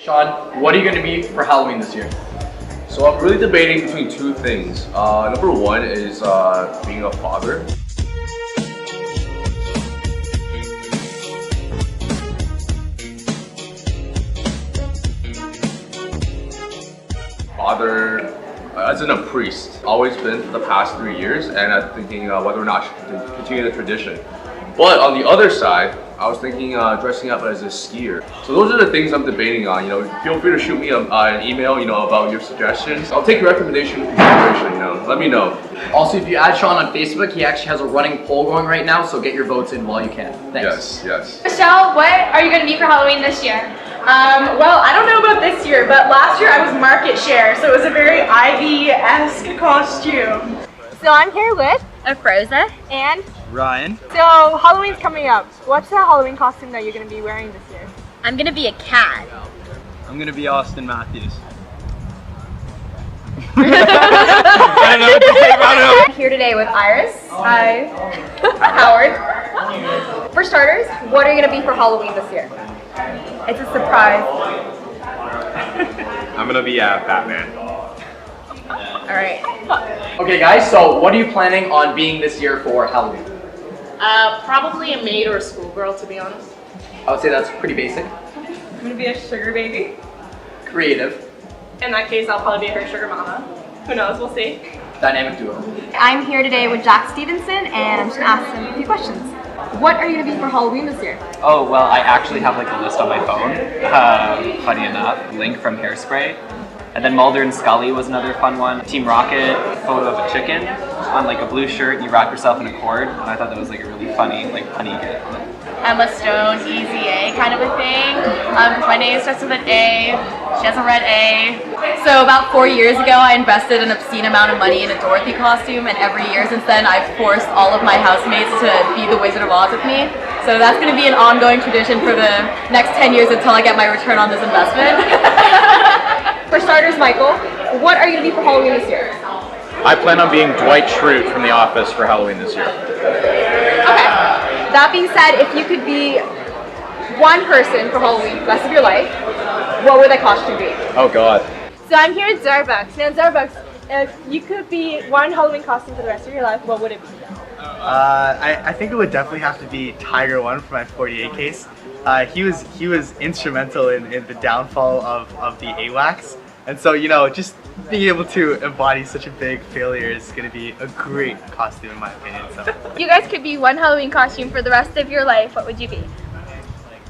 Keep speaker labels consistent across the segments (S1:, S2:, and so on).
S1: Sean, what are you going to be for Halloween this year?
S2: So I'm really debating between two things. Number one is being a father. Father, as in a priest, always been for the past 3 years, and I'm thinking whether or not I should continue the tradition. But on the other side, I was thinking dressing up as a skier. So those are the things I'm debating on. You know, feel free to shoot me an email, you know, about your suggestions. I'll take your recommendation into consideration, you know. Let me know.
S1: Also, if you add Sean on Facebook, he actually has a running poll going right now, so get your votes in while you can. Thanks.
S2: Yes.
S3: Michelle, what are you going to be for Halloween this year?
S4: Well, I don't know about this year, but last year I was market share, so it was a very Ivey-esque costume.
S5: So I'm here with
S3: Afroza
S5: and
S6: Ryan.
S5: So Halloween's coming up. What's the Halloween costume that you're going to be wearing this year?
S3: I'm going to be a cat.
S6: I'm going to be Austin Matthews.
S3: I'm here today with Iris. Hi. Howard. For starters, what are you going to be for Halloween this year?
S4: It's a surprise.
S6: I'm going to be Batman.
S3: All right.
S1: Okay guys, so what are you planning on being this year for Halloween?
S4: Probably a maid or a schoolgirl, to be honest.
S1: I would say that's pretty basic.
S4: I'm gonna be a sugar baby.
S1: Creative.
S4: In that case, I'll probably be her sugar mama. Who knows, we'll see.
S1: Dynamic duo.
S5: I'm here today with Jack Stevenson and I'm just going to ask him a few questions. What are you going to be for Halloween this year?
S7: Oh, well, I actually have like a list on my phone. Funny enough, Link from Hairspray. And then Mulder and Scully was another fun one. Team Rocket, photo of a chicken on like a blue shirt, and you wrap yourself in a cord. And I thought that was like a really funny, like punny gift.
S3: Emma Stone, easy A kind of a thing. My name starts with an A. She has a red A. So about 4 years ago, I invested an obscene amount of money in a Dorothy costume, and every year since then, I've forced all of my housemates to be the Wizard of Oz with me. So that's going to be an ongoing tradition for the next 10 years until I get my return on this investment. For starters, Michael, what are you going to be for Halloween this year?
S6: I plan on being Dwight Schrute from The Office for Halloween this year.
S5: Okay. That being said, if you could be one person for Halloween the rest of your life, what would that costume be?
S6: Oh God.
S5: So I'm here with Zarbux. Now Zarbux, if you could be one Halloween costume for the rest of your life, what would it be?
S8: I think it would definitely have to be Tiger One for my 48 case. He was instrumental in the downfall of the AWACS, and so you know, just being able to embody such a big failure is going to be a great costume in my opinion. So
S3: You guys could be one Halloween costume for the rest of your life. What would you be?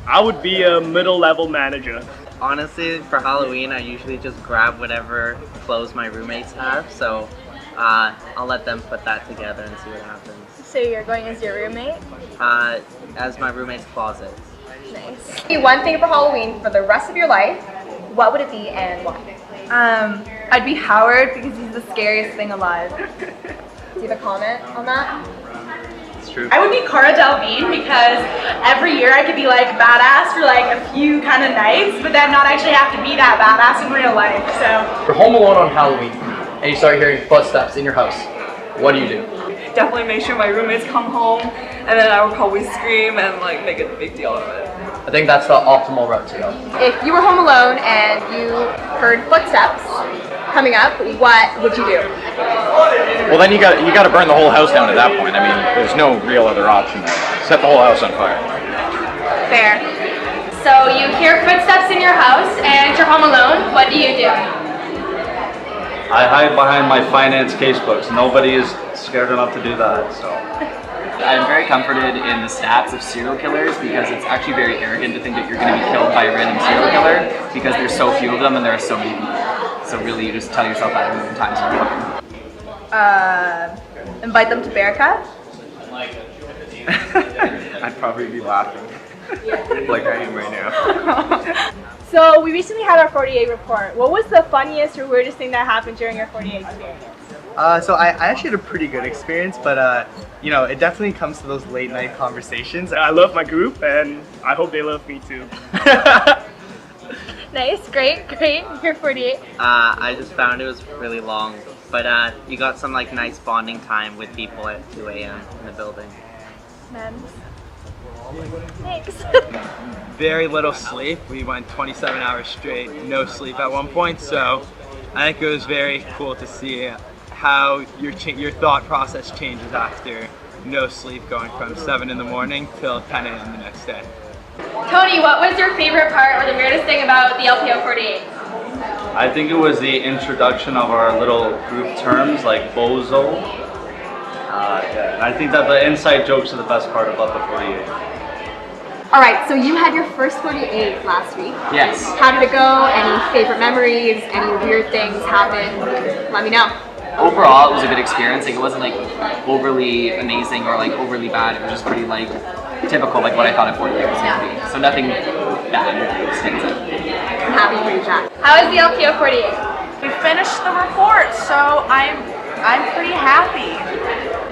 S9: I would be a middle-level manager.
S10: Honestly, for Halloween, I usually just grab whatever clothes my roommates have, so I'll let them put that together and see what happens.
S5: So you're going as your roommate?
S10: As my roommate's closet.
S5: Nice.
S3: Be one thing for Halloween for the rest of your life. What would it be and why?
S4: I'd be Howard because he's the scariest thing alive.
S3: Do you have a comment on that?
S6: It's true.
S4: I would be Cara Delevingne because every year I could be like badass for like a few kind of nights, but then not actually have to be that badass in real life. So
S1: You're home alone on Halloween, and you start hearing footsteps in your house. What do?
S4: definitely make sure my roommates come home, and then I would probably scream and like make a big deal of it.
S1: I think that's the optimal route to go.
S3: If you were home alone and you heard footsteps coming up, what would you do?
S6: Well, then you got to burn the whole house down at that point. I mean, there's no real other option there. Set the whole house on fire.
S3: Fair. So you hear footsteps in your house and you're home alone. What do you do?
S11: I hide behind my finance case books. Nobody is scared enough to do that, so.
S7: I'm very comforted in the stats of serial killers because it's actually very arrogant to think that you're going to be killed by a random serial killer because there's so few of them and there are so many people. So really you just tell yourself that a million times and you're fine.
S4: Invite them to Bearcat?
S6: I'd probably be laughing. Like I am right now.
S5: So we recently had our 48 report. What was the funniest or weirdest thing that happened during your 48 experience?
S8: So I actually had a pretty good experience, but you know, it definitely comes to those late night conversations.
S9: I love my group and I hope they love me too.
S5: Nice, great. You're 48.
S10: I just found it was really long, but you got some like nice bonding time with people at 2 a.m. in the building.
S5: Man. Thanks.
S8: Very little sleep. We went 27 hours straight, no sleep at one point. So I think it was very cool to see how your thought process changes after no sleep, going from 7 in the morning till 10 a.m. the next day.
S3: Tony, what was your favorite part or the weirdest thing about the LPO 48?
S11: I think it was the introduction of our little group terms like bozo. Yeah, and I think that the inside jokes are the best part about the 48.
S5: All right, so you had your first 48 last week.
S7: Yes.
S5: How did it go? Any favorite memories? Any weird things happen? Let me know.
S7: Overall, it was a good experience. Like, it wasn't like overly amazing or like overly bad. It was just pretty like typical, like what I thought a 48 was going to be. So nothing bad stands out.
S5: I'm happy for you, Jack.
S3: How was the LPO 48?
S4: We finished the report, so I'm pretty happy.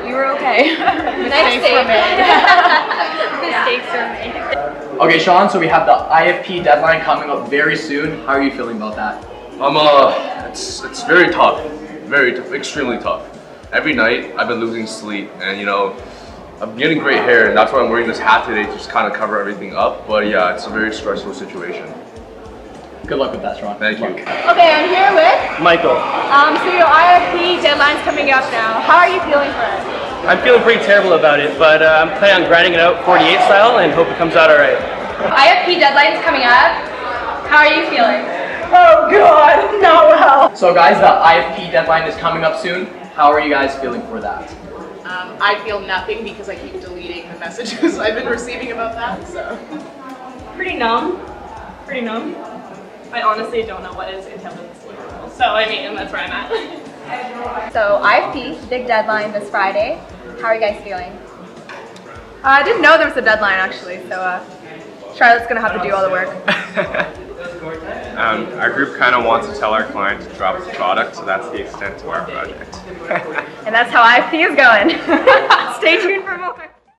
S3: You were okay.
S5: Nice
S4: for me.
S3: Mistakes were made.
S1: Okay, Sean, so we have the IFP deadline coming up very soon. How are you feeling about that?
S2: It's very tough. Extremely tough. Every night I've been losing sleep, and you know, I'm getting great hair, and that's why I'm wearing this hat today to just kind of cover everything up. But yeah, it's a very stressful situation.
S1: Good luck with that, Sean.
S2: Thank you.
S5: Okay, I'm here with
S9: Michael,
S5: so your IFP deadline's coming up now. How are you feeling for it?
S9: I'm feeling pretty terrible about it, but I'm planning on grinding it out 48 style and hope it comes out alright.
S3: IFP deadline's coming up. How are you feeling?
S4: Oh God, not well.
S1: So guys, the IFP deadline is coming up soon. How are you guys feeling for that?
S12: I feel nothing because I keep deleting the messages I've been receiving about that, so.
S4: Pretty numb. I honestly don't know what is entailed. So I mean, that's where I'm at.
S5: So IFP, big deadline this Friday. How are you guys feeling?
S3: I didn't know there was a deadline actually, so Charlotte's gonna have to do all the work.
S13: Our group kind of wants to tell our client to drop the product, so that's the extent to our project.
S3: And that's how IFP is going. Stay tuned for more.